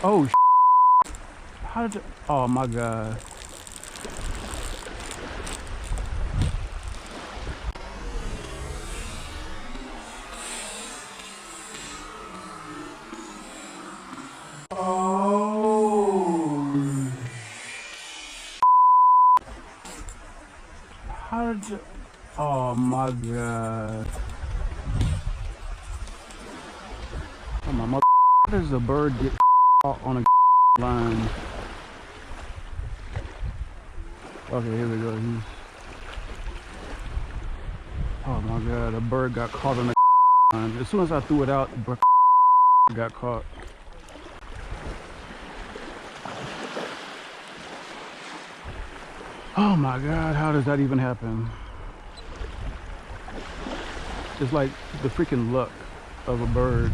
Oh, how did? Oh my God. Oh. How did? Oh my God. Oh my mother. How does a bird get caught on a line? Okay, here we go. Oh my God, a bird got caught on the line. As soon as I threw it out, the bird got caught. Oh my God, how does that even happen? It's like the freaking luck of a bird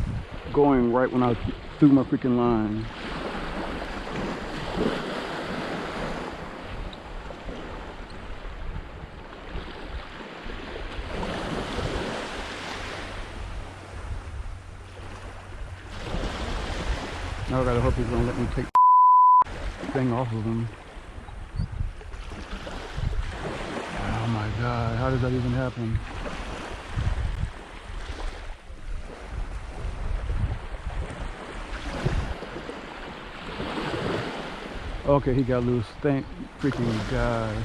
going right when I threw my freaking line. Now I gotta hope he's gonna let me take the thing off of him. Oh my God, how does that even happen? Okay, he got loose. Thank freaking God.